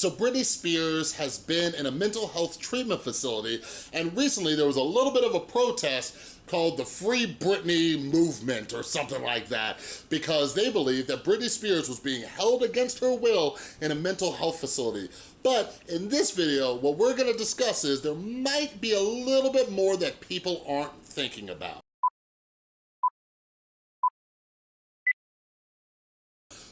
So Britney Spears has been in a mental health treatment facility, and recently there was a little bit of a protest called the Free Britney movement or something like that, because they believe that Britney Spears was being held against her will in a mental health facility. But in this video, what we're gonna discuss is there might be a little bit more that people aren't thinking about.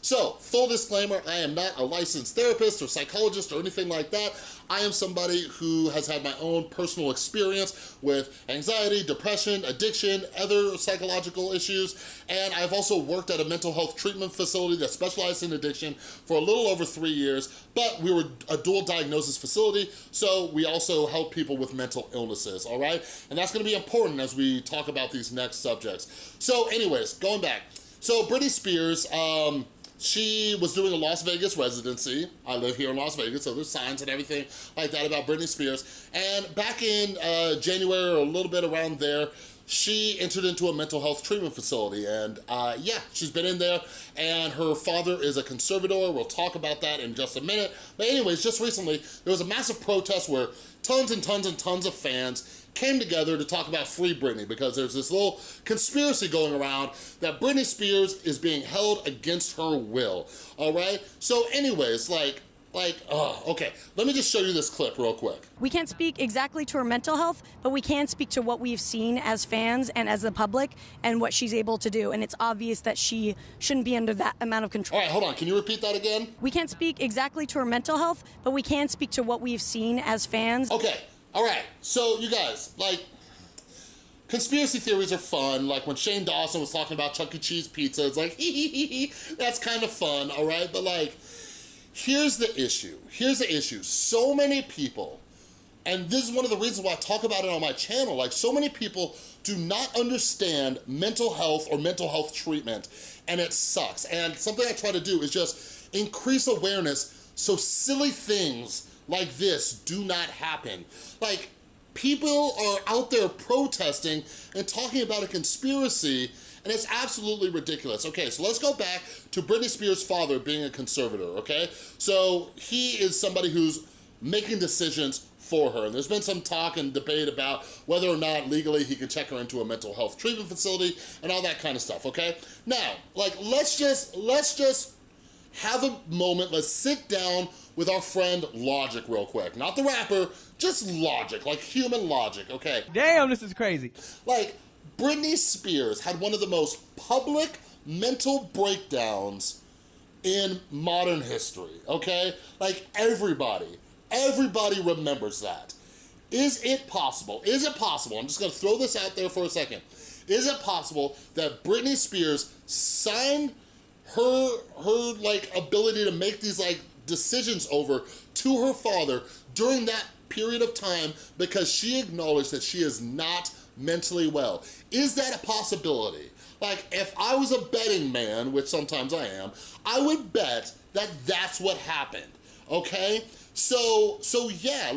So, full disclaimer, I am not a licensed therapist or psychologist or anything like that. I am somebody who has had my own personal experience with anxiety, depression, addiction, other psychological issues, and I've also worked at a mental health treatment facility that specialized in addiction for a little over 3 years, but we were a dual diagnosis facility, so we also help people with mental illnesses, all right? And that's gonna be important as we talk about these next subjects. So anyways, going back. So Britney Spears, she was doing a Las Vegas residency. I live here in Las Vegas, so there's signs and everything like that about Britney Spears. And back in January or a little bit around there, she entered into a mental health treatment facility. And yeah, she's been in there, and her father is a conservator. We'll talk about that in just a minute. But anyways, just recently, there was a massive protest where tons and tons and tons of fans came together to talk about Free Britney, because there's this little conspiracy going around that Britney Spears is being held against her will, all right? So anyways, okay, let me just show you this clip real quick. We can't speak exactly to her mental health, but we can speak to what we've seen as fans and as the public and what she's able to do. And it's obvious that she shouldn't be under that amount of control. All right, hold on, can you repeat that again? We can't speak exactly to her mental health, but we can speak to what we've seen as fans. Okay, all right, so you guys, conspiracy theories are fun. Like when Shane Dawson was talking about Chuck E. Cheese pizza, it's like, that's kind of fun, all right? But here's the issue. So many people, and this is one of the reasons why I talk about it on my channel, so many people do not understand mental health or mental health treatment, and it sucks. And something I try to do is just increase awareness so silly things like this do not happen. People are out there protesting and talking about a conspiracy, and it's absolutely ridiculous. Okay, so let's go back to Britney Spears' father being a conservator, okay? So he is somebody who's making decisions for her, and there's been some talk and debate about whether or not legally he can check her into a mental health treatment facility and all that kind of stuff, okay? Now, let's just have a moment, let's sit down with our friend Logic real quick. Not the rapper, just Logic, human logic, okay? Damn, this is crazy. Britney Spears had one of the most public mental breakdowns in modern history, okay? Everybody remembers that. Is it possible, I'm just gonna throw this out there for a second. Is it possible that Britney Spears signed her ability to make these decisions over to her father during that period of time because she acknowledged that she is not mentally well? Is that a possibility? If I was a betting man, which sometimes I am, I would bet that that's what happened, okay? So yeah,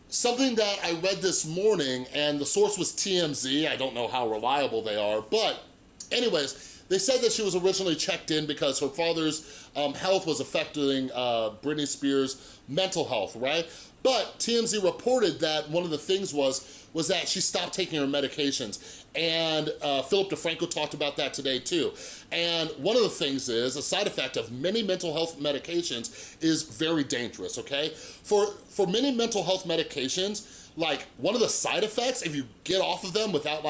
something that I read this morning, and the source was TMZ, I don't know how reliable they are, but anyways, they said that she was originally checked in because her father's health was affecting Britney Spears' mental health, right? But TMZ reported that one of the things was that she stopped taking her medications. And Philip DeFranco talked about that today too. And one of the things is, a side effect of many mental health medications is very dangerous, okay? For many mental health medications, one of the side effects, if you get off of them without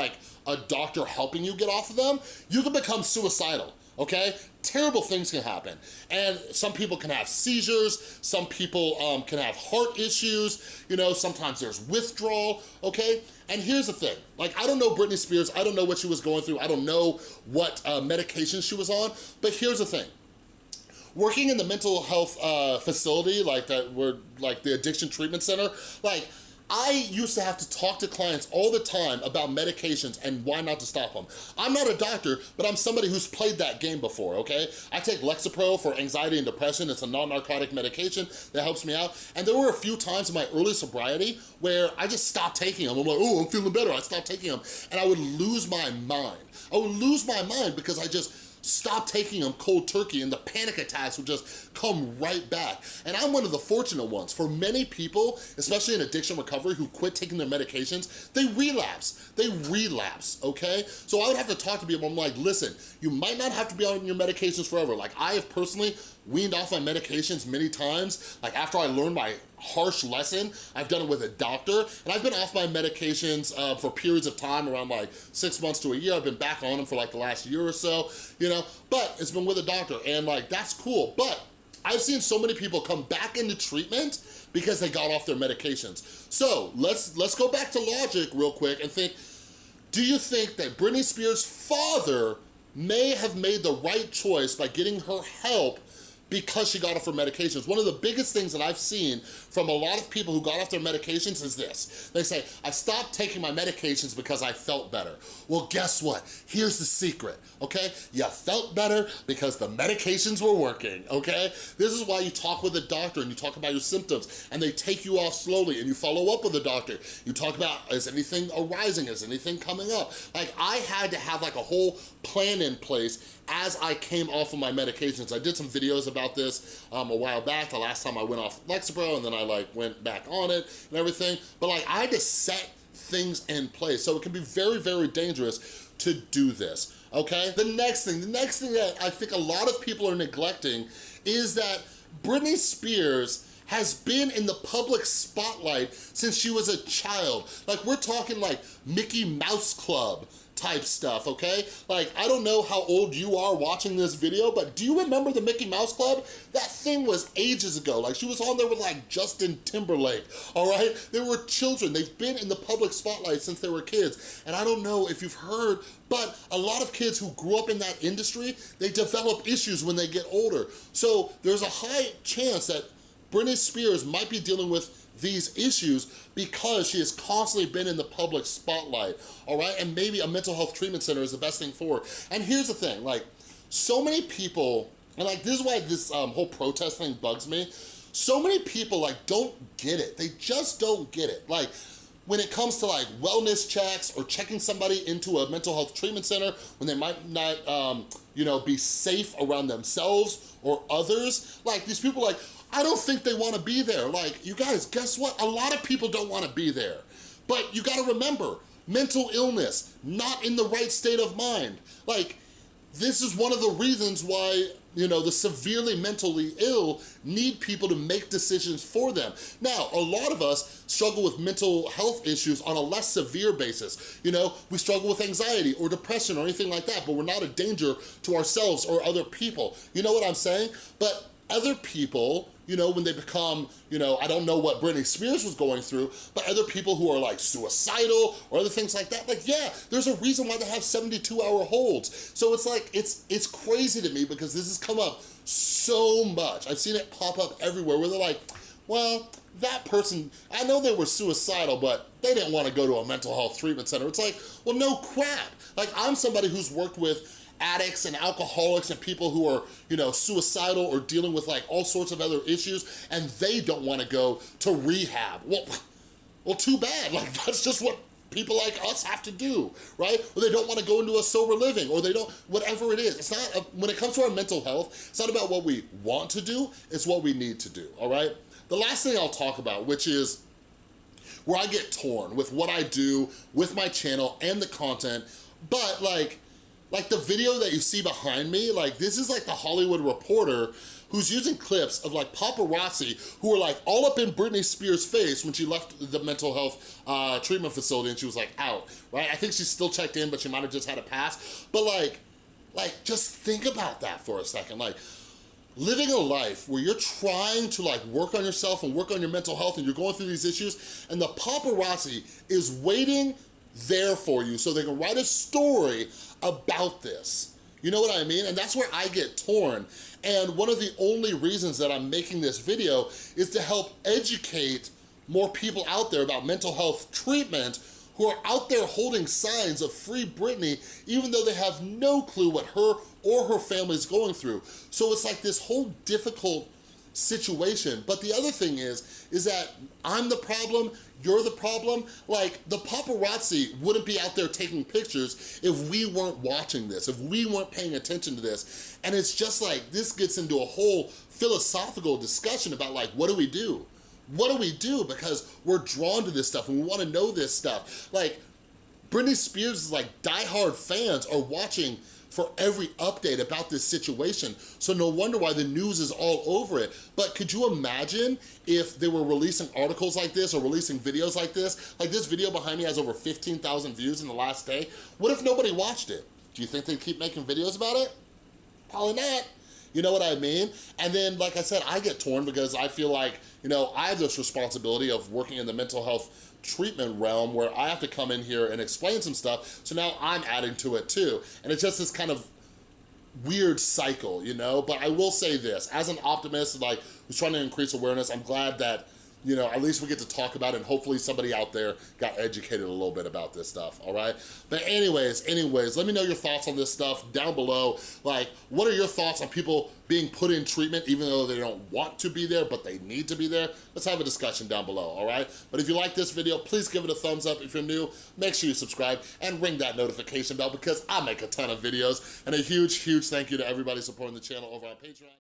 a doctor helping you get off of them, you can become suicidal, okay? Terrible things can happen. And some people can have seizures, some people can have heart issues, sometimes there's withdrawal, okay? And here's the thing, I don't know Britney Spears, I don't know what she was going through, I don't know what medication she was on, but here's the thing. Working in the mental health facility, the addiction treatment center, I used to have to talk to clients all the time about medications and why not to stop them. I'm not a doctor, but I'm somebody who's played that game before, okay? I take Lexapro for anxiety and depression. It's a non-narcotic medication that helps me out. And there were a few times in my early sobriety where I just stopped taking them. I'm like, oh, I'm feeling better. I stopped taking them. And I would lose my mind. I would lose my mind because I just stop taking them cold turkey and the panic attacks would just come right back. And I'm one of the fortunate ones. For many people, especially in addiction recovery, who quit taking their medications, they relapse, okay? So I would have to talk to people, I'm like, listen, you might not have to be on your medications forever. Like I have personally weaned off my medications many times. Like after I learned my harsh lesson, I've done it with a doctor, and I've been off my medications for periods of time, around like 6 months to a year. I've been back on them for like the last year or so, you know, but it's been with a doctor, and like, that's cool. But I've seen so many people come back into treatment because they got off their medications. So let's go back to logic real quick and think, do you think that Britney Spears' father may have made the right choice by getting her help because she got off her medications? One of the biggest things that I've seen from a lot of people who got off their medications is this. They say, I stopped taking my medications because I felt better. Well, guess what? Here's the secret, okay? You felt better because the medications were working, okay? This is why you talk with a doctor and you talk about your symptoms, and they take you off slowly, and you follow up with the doctor. You talk about, is anything arising? Is anything coming up? Like, I had to have like a whole plan in place as I came off of my medications. I did some videos about this a while back, the last time I went off Lexapro, and then I like went back on it and everything. But like, I had to set things in place. So it can be very, very dangerous to do this, okay? The next thing that I think a lot of people are neglecting is that Britney Spears has been in the public spotlight since she was a child. Like, we're talking like Mickey Mouse Club type stuff, okay? Like, I don't know how old you are watching this video, but do you remember the Mickey Mouse Club? That thing was ages ago. Like, she was on there with like Justin Timberlake, all right? They were children. They've been in the public spotlight since they were kids. And I don't know if you've heard, but a lot of kids who grew up in that industry, they develop issues when they get older. So there's a high chance that Britney Spears might be dealing with these issues because she has constantly been in the public spotlight, all right? And maybe a mental health treatment center is the best thing for her. And here's the thing, like, so many people, and like, this is why this whole protest thing bugs me. So many people like don't get it. They just don't get it. Like, when it comes to like wellness checks or checking somebody into a mental health treatment center when they might not, you know, be safe around themselves or others, like these people like, I don't think they wanna be there. Like, you guys, guess what? A lot of people don't wanna be there. But you gotta remember, mental illness, not in the right state of mind. Like, this is one of the reasons why, you know, the severely mentally ill need people to make decisions for them. Now, a lot of us struggle with mental health issues on a less severe basis. You know, we struggle with anxiety or depression or anything like that, but we're not a danger to ourselves or other people. You know what I'm saying? But other people, you know, when they become, you know, I don't know what Britney Spears was going through, but other people who are like suicidal or other things like that, like, yeah, there's a reason why they have 72-hour holds. So it's like, it's crazy to me because this has come up so much. I've seen it pop up everywhere where they're like, well, that person, I know they were suicidal, but they didn't want to go to a mental health treatment center. It's like, well, no crap. Like, I'm somebody who's worked with addicts and alcoholics and people who are, you know, suicidal or dealing with like all sorts of other issues, and they don't want to go to rehab. Well, too bad. Like, that's just what people like us have to do, right? Or they don't want to go into a sober living, or they don't, whatever it is. It's not, when it comes to our mental health, it's not about what we want to do, it's what we need to do, all right? The last thing I'll talk about, which is where I get torn with what I do with my channel and the content, but like the video that you see behind me, like, this is like the Hollywood Reporter who's using clips of like paparazzi who were like all up in Britney Spears' face when she left the mental health treatment facility and she was like out, right? I think she's still checked in, but she might have just had a pass. But like just think about that for a second. Like, living a life where you're trying to like work on yourself and work on your mental health and you're going through these issues, and the paparazzi is waiting there for you so they can write a story about this. You know what I mean? And that's where I get torn. And one of the only reasons that I'm making this video is to help educate more people out there about mental health treatment who are out there holding signs of Free Britney, even though they have no clue what her or her family is going through. So it's like this whole difficult situation. But the other thing is that I'm the problem, you're the problem. Like, the paparazzi wouldn't be out there taking pictures if we weren't watching this, if we weren't paying attention to this. And it's just like, this gets into a whole philosophical discussion about like, what do we do? What do we do? Because we're drawn to this stuff and we wanna know this stuff. Like, Britney Spears' like diehard fans are watching for every update about this situation. So no wonder why the news is all over it. But could you imagine if they were releasing articles like this or releasing videos like this? Like, this video behind me has over 15,000 views in the last day. What if nobody watched it? Do you think they'd keep making videos about it? Probably not. You know what I mean? And then, like I said, I get torn because I feel like, you know, I have this responsibility of working in the mental health treatment realm where I have to come in here and explain some stuff, so now I'm adding to it too. And it's just this kind of weird cycle, you know? But I will say this, as an optimist, like, who's trying to increase awareness, I'm glad that, you know, at least we get to talk about it, and hopefully somebody out there got educated a little bit about this stuff, all right? But anyways, let me know your thoughts on this stuff down below. Like, what are your thoughts on people being put in treatment even though they don't want to be there, but they need to be there? Let's have a discussion down below, all right? But if you like this video, please give it a thumbs up. If you're new, make sure you subscribe and ring that notification bell because I make a ton of videos. And a huge, huge thank you to everybody supporting the channel over on Patreon.